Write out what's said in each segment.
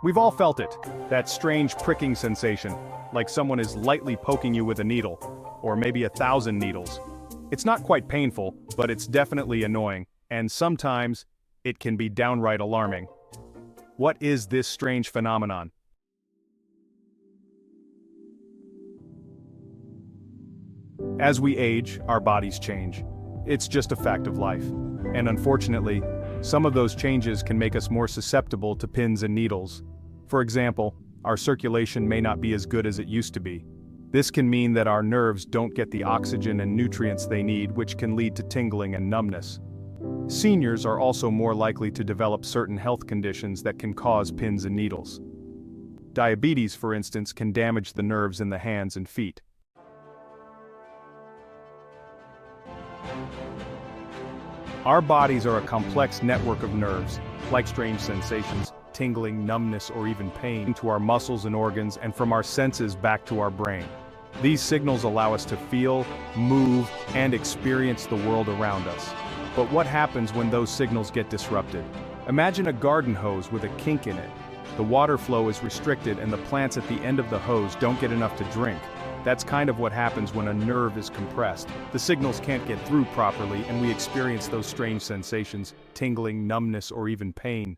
We've all felt it, that strange pricking sensation, like someone is lightly poking you with a needle, or maybe 1,000 needles. It's not quite painful, but it's definitely annoying, and sometimes it can be downright alarming. What is this strange phenomenon? As we age, our bodies change. It's just a fact of life. And unfortunately, some of those changes can make us more susceptible to pins and needles. For example, our circulation may not be as good as it used to be. This can mean that our nerves don't get the oxygen and nutrients they need, which can lead to tingling and numbness. Seniors are also more likely to develop certain health conditions that can cause pins and needles. Diabetes, for instance, can damage the nerves in the hands and feet. Our bodies are a complex network of nerves, like strange sensations, tingling, numbness, or even pain, to our muscles and organs, and from our senses back to our brain. These signals allow us to feel, move, and experience the world around us. But what happens when those signals get disrupted? Imagine a garden hose with a kink in it. The water flow is restricted and the plants at the end of the hose don't get enough to drink. That's kind of what happens when a nerve is compressed. The signals can't get through properly and we experience those strange sensations, tingling, numbness, or even pain.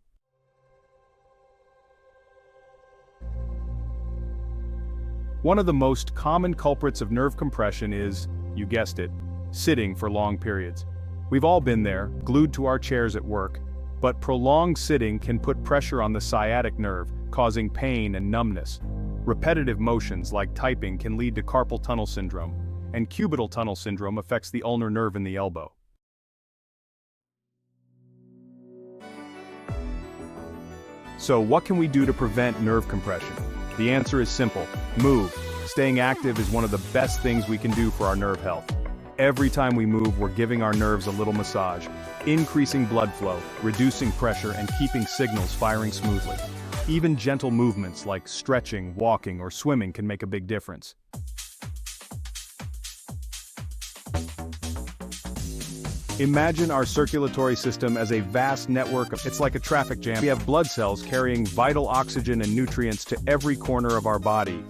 One of the most common culprits of nerve compression is, you guessed it, sitting for long periods. We've all been there, glued to our chairs at work, but prolonged sitting can put pressure on the sciatic nerve, causing pain and numbness. Repetitive motions like typing can lead to carpal tunnel syndrome, and cubital tunnel syndrome affects the ulnar nerve in the elbow. So what can we do to prevent nerve compression? The answer is simple: move. Staying active is one of the best things we can do for our nerve health. Every time we move, we're giving our nerves a little massage, increasing blood flow, reducing pressure, and keeping signals firing smoothly. Even gentle movements like stretching, walking, or swimming can make a big difference. Imagine our circulatory system as a vast network it's like a traffic jam. We have blood cells carrying vital oxygen and nutrients to every corner of our body.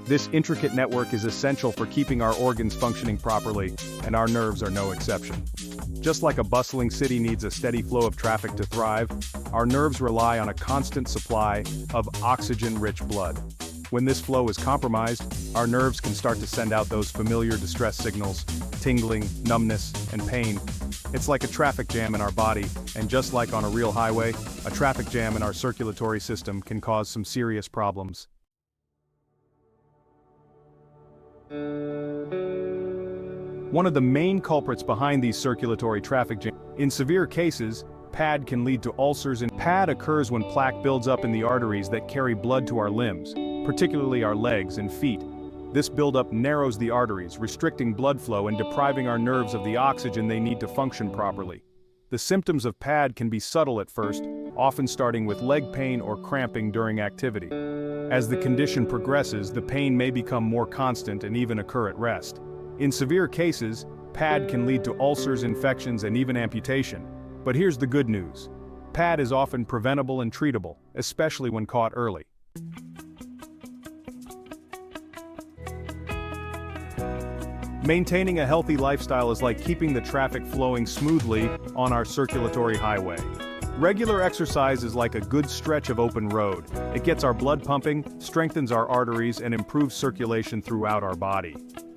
This intricate network is essential for keeping our organs functioning properly, and our nerves are no exception. Just like a bustling city needs a steady flow of traffic to thrive, our nerves rely on a constant supply of oxygen-rich blood. When this flow is compromised, our nerves can start to send out those familiar distress signals, tingling, numbness, and pain. It's like a traffic jam in our body, and just like on a real highway, a traffic jam in our circulatory system can cause some serious problems. One of the main culprits behind these circulatory traffic jams, in severe cases, PAD can lead to ulcers, and PAD occurs when plaque builds up in the arteries that carry blood to our limbs, particularly our legs and feet. This buildup narrows the arteries, restricting blood flow and depriving our nerves of the oxygen they need to function properly. The symptoms of PAD can be subtle at first, often starting with leg pain or cramping during activity. As the condition progresses, the pain may become more constant and even occur at rest. In severe cases, PAD can lead to ulcers, infections, and even amputation. But here's the good news. PAD is often preventable and treatable, especially when caught early. Maintaining a healthy lifestyle is like keeping the traffic flowing smoothly on our circulatory highway. Regular exercise is like a good stretch of open road. It gets our blood pumping, strengthens our arteries, and improves circulation throughout our body.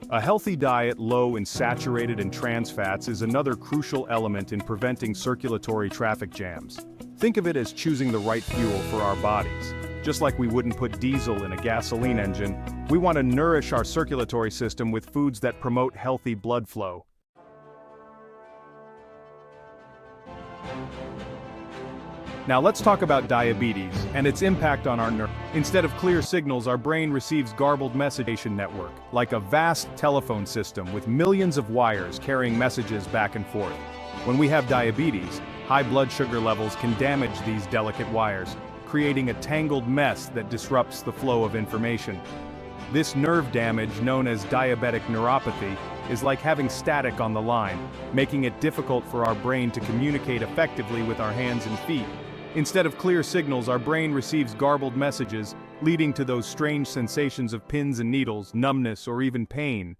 A healthy diet low in saturated and trans fats is another crucial element in preventing circulatory traffic jams. Think of it as choosing the right fuel for our bodies. Just like we wouldn't put diesel in a gasoline engine, we want to nourish our circulatory system with foods that promote healthy blood flow. Now let's talk about diabetes and its impact on our nerves. Instead of clear signals, our brain receives garbled messaging network, like a vast telephone system with millions of wires carrying messages back and forth. When we have diabetes, high blood sugar levels can damage these delicate wires, creating a tangled mess that disrupts the flow of information. This nerve damage, known as diabetic neuropathy, is like having static on the line, making it difficult for our brain to communicate effectively with our hands and feet. Instead of clear signals, our brain receives garbled messages, leading to those strange sensations of pins and needles, numbness, or even pain.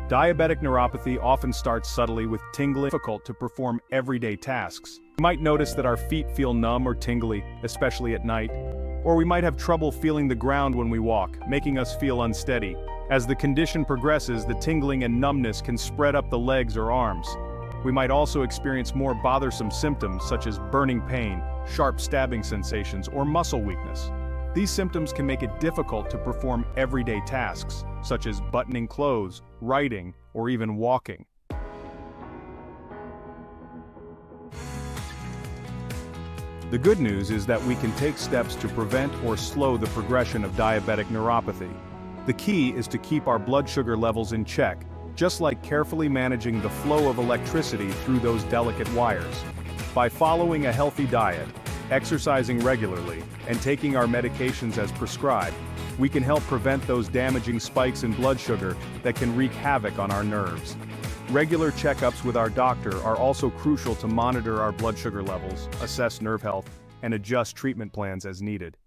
Diabetic neuropathy often starts subtly with tingling, difficult to perform everyday tasks. We might notice that our feet feel numb or tingly, especially at night. Or we might have trouble feeling the ground when we walk, making us feel unsteady. As the condition progresses, the tingling and numbness can spread up the legs or arms. We might also experience more bothersome symptoms such as burning pain, sharp stabbing sensations, or muscle weakness. These symptoms can make it difficult to perform everyday tasks, such as buttoning clothes, writing, or even walking. The good news is that we can take steps to prevent or slow the progression of diabetic neuropathy. The key is to keep our blood sugar levels in check, just like carefully managing the flow of electricity through those delicate wires. By following a healthy diet, exercising regularly, and taking our medications as prescribed, we can help prevent those damaging spikes in blood sugar that can wreak havoc on our nerves. Regular checkups with our doctor are also crucial to monitor our blood sugar levels, assess nerve health, and adjust treatment plans as needed.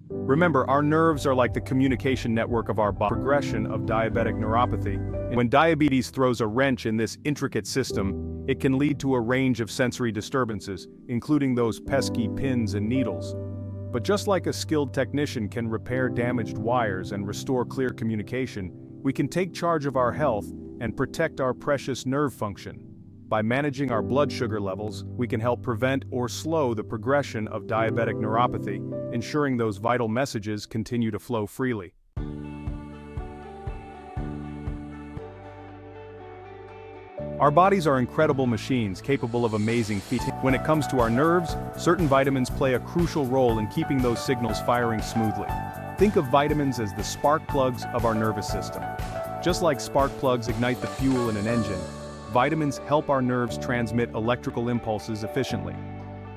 Remember, our nerves are like the communication network of our body. Progression of diabetic neuropathy. When diabetes throws a wrench in this intricate system, it can lead to a range of sensory disturbances, including those pesky pins and needles. But just like a skilled technician can repair damaged wires and restore clear communication, we can take charge of our health and protect our precious nerve function. By managing our blood sugar levels, we can help prevent or slow the progression of diabetic neuropathy, ensuring those vital messages continue to flow freely. Our bodies are incredible machines capable of amazing feats. When it comes to our nerves, certain vitamins play a crucial role in keeping those signals firing smoothly. Think of vitamins as the spark plugs of our nervous system. Just like spark plugs ignite the fuel in an engine, vitamins help our nerves transmit electrical impulses efficiently.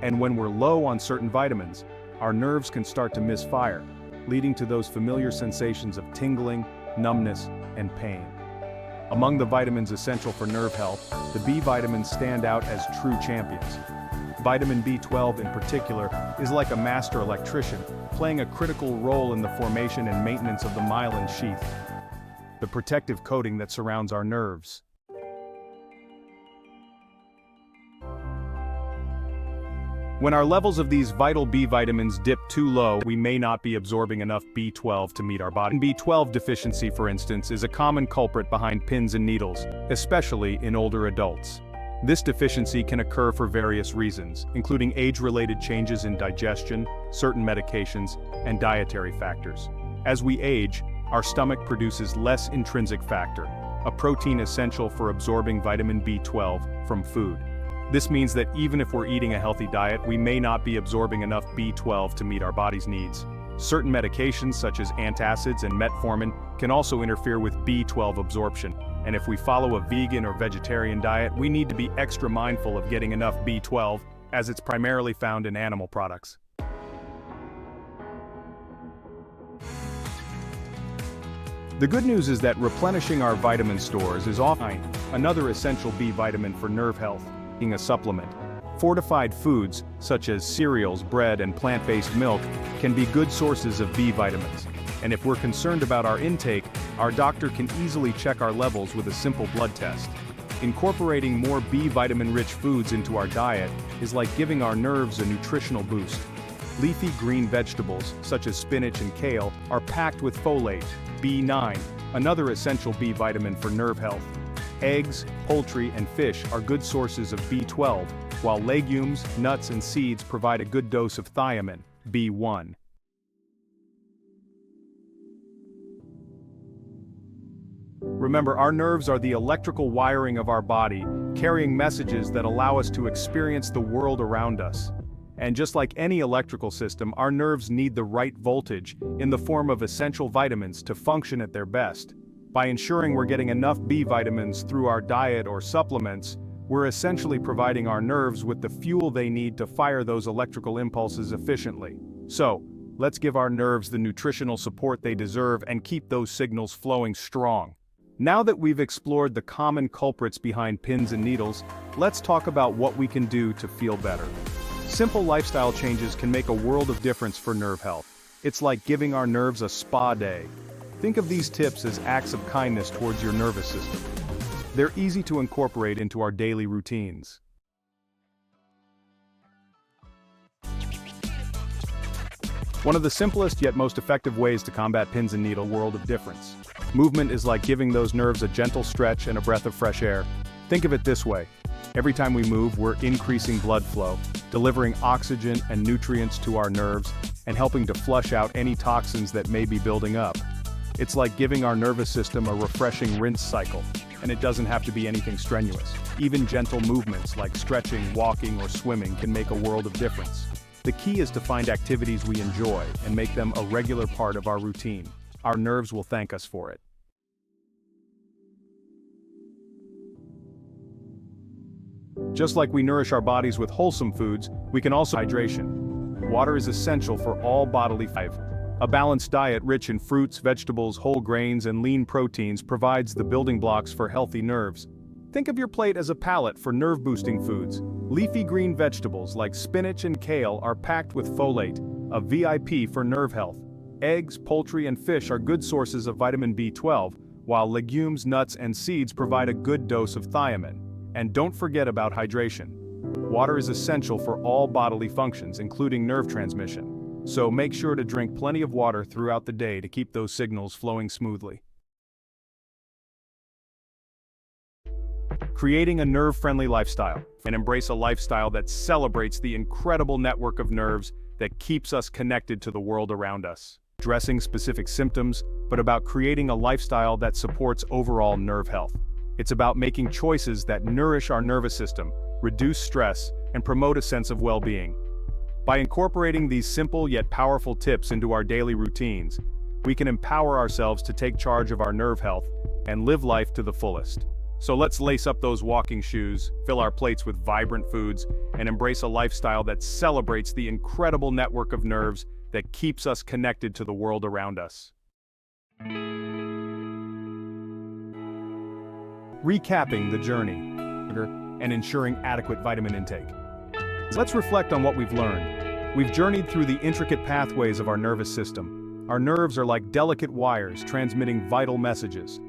And when we're low on certain vitamins, our nerves can start to misfire, leading to those familiar sensations of tingling, numbness, and pain. Among the vitamins essential for nerve health, the B vitamins stand out as true champions. Vitamin B12 in particular is like a master electrician, playing a critical role in the formation and maintenance of the myelin sheath, the protective coating that surrounds our nerves. When our levels of these vital B vitamins dip too low, we may not be absorbing enough B12 to meet our body. B12 deficiency, for instance, is a common culprit behind pins and needles, especially in older adults. This deficiency can occur for various reasons, including age-related changes in digestion, certain medications, and dietary factors. As we age, our stomach produces less intrinsic factor, a protein essential for absorbing vitamin B12 from food. This means that even if we're eating a healthy diet, we may not be absorbing enough B12 to meet our body's needs. Certain medications such as antacids and metformin can also interfere with B12 absorption. And if we follow a vegan or vegetarian diet, we need to be extra mindful of getting enough B12, as it's primarily found in animal products. The good news is that replenishing our vitamin stores is often another essential B vitamin for nerve health. A supplement. Fortified foods, such as cereals, bread, and plant-based milk, can be good sources of B vitamins. And if we're concerned about our intake, our doctor can easily check our levels with a simple blood test. Incorporating more B vitamin-rich foods into our diet is like giving our nerves a nutritional boost. Leafy green vegetables, such as spinach and kale, are packed with folate, B9, another essential B vitamin for nerve health. Eggs, poultry, and fish are good sources of B12, while legumes, nuts, and seeds provide a good dose of thiamine, B1. Remember, our nerves are the electrical wiring of our body, carrying messages that allow us to experience the world around us. And just like any electrical system, our nerves need the right voltage in the form of essential vitamins to function at their best. By ensuring we're getting enough B vitamins through our diet or supplements, we're essentially providing our nerves with the fuel they need to fire those electrical impulses efficiently. So, Let's give our nerves the nutritional support they deserve and keep those signals flowing strong. Now that we've explored the common culprits behind pins and needles, let's talk about what we can do to feel better. Simple lifestyle changes can make a world of difference for nerve health. It's like giving our nerves a spa day. Think of these tips as acts of kindness towards your nervous system. They're easy to incorporate into our daily routines. One of the simplest yet most effective ways to combat pins and needles is a world of difference. Movement is like giving those nerves a gentle stretch and a breath of fresh air. Think of it this way. Every time we move, we're increasing blood flow, delivering oxygen and nutrients to our nerves, and helping to flush out any toxins that may be building up. It's like giving our nervous system a refreshing rinse cycle, and it doesn't have to be anything strenuous. Even gentle movements like stretching, walking, or swimming can make a world of difference. The key is to find activities we enjoy and make them a regular part of our routine. Our nerves will thank us for it. Just like we nourish our bodies with wholesome foods, we can also hydration. Water is essential for all bodily life. A balanced diet rich in fruits, vegetables, whole grains, and lean proteins provides the building blocks for healthy nerves. Think of your plate as a palette for nerve-boosting foods. Leafy green vegetables like spinach and kale are packed with folate, a VIP for nerve health. Eggs, poultry, and fish are good sources of vitamin B12, while legumes, nuts, and seeds provide a good dose of thiamine. And don't forget about hydration. Water is essential for all bodily functions, including nerve transmission. So make sure to drink plenty of water throughout the day to keep those signals flowing smoothly. Creating a nerve-friendly lifestyle, and embrace a lifestyle that celebrates the incredible network of nerves that keeps us connected to the world around us. Addressing specific symptoms, but about creating a lifestyle that supports overall nerve health. It's about making choices that nourish our nervous system, reduce stress, and promote a sense of well-being. By incorporating these simple yet powerful tips into our daily routines, we can empower ourselves to take charge of our nerve health and live life to the fullest. So let's lace up those walking shoes, fill our plates with vibrant foods, and embrace a lifestyle that celebrates the incredible network of nerves that keeps us connected to the world around us. Recapping the journey and ensuring adequate vitamin intake. Let's reflect on what we've learned. We've journeyed through the intricate pathways of our nervous system. Our nerves are like delicate wires transmitting vital messages.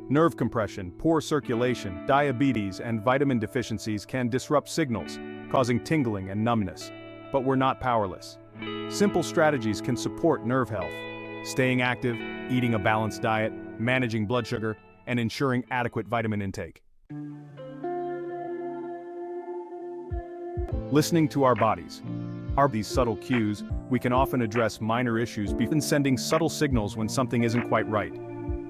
Nerve compression, poor circulation, diabetes, and vitamin deficiencies can disrupt signals, causing tingling and numbness. But we're not powerless. Simple strategies can support nerve health. Staying active, eating a balanced diet, managing blood sugar, and ensuring adequate vitamin intake. Listening to our bodies. These subtle cues, we can often address minor issues before sending subtle signals when something isn't quite right.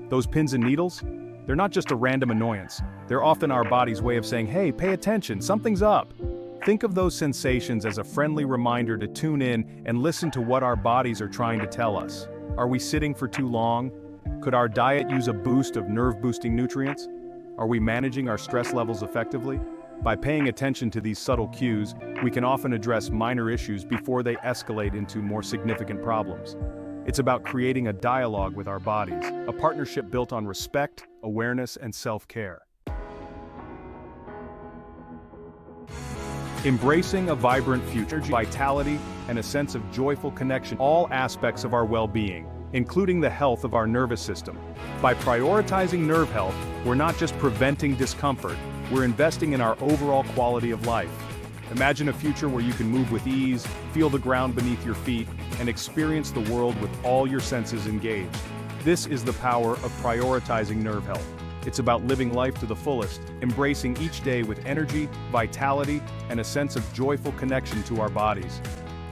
Those pins and needles? They're not just a random annoyance. They're often our body's way of saying, hey, pay attention, something's up. Think of those sensations as a friendly reminder to tune in and listen to what our bodies are trying to tell us. Are we sitting for too long? Could our diet use a boost of nerve-boosting nutrients? Are we managing our stress levels effectively? By paying attention to these subtle cues, we can often address minor issues before they escalate into more significant problems. It's about creating a dialogue with our bodies, a partnership built on respect, awareness, and self-care. Embracing a vibrant future, vitality, and a sense of joyful connection, all aspects of our well-being, including the health of our nervous system. By prioritizing nerve health, we're not just preventing discomfort, we're investing in our overall quality of life. Imagine a future where you can move with ease, feel the ground beneath your feet, and experience the world with all your senses engaged. This is the power of prioritizing nerve health. It's about living life to the fullest, embracing each day with energy, vitality, and a sense of joyful connection to our bodies.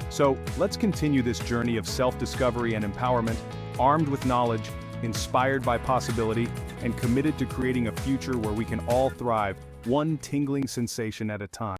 So, let's continue this journey of self-discovery and empowerment, armed with knowledge, inspired by possibility, and committed to creating a future where we can all thrive, one tingling sensation at a time.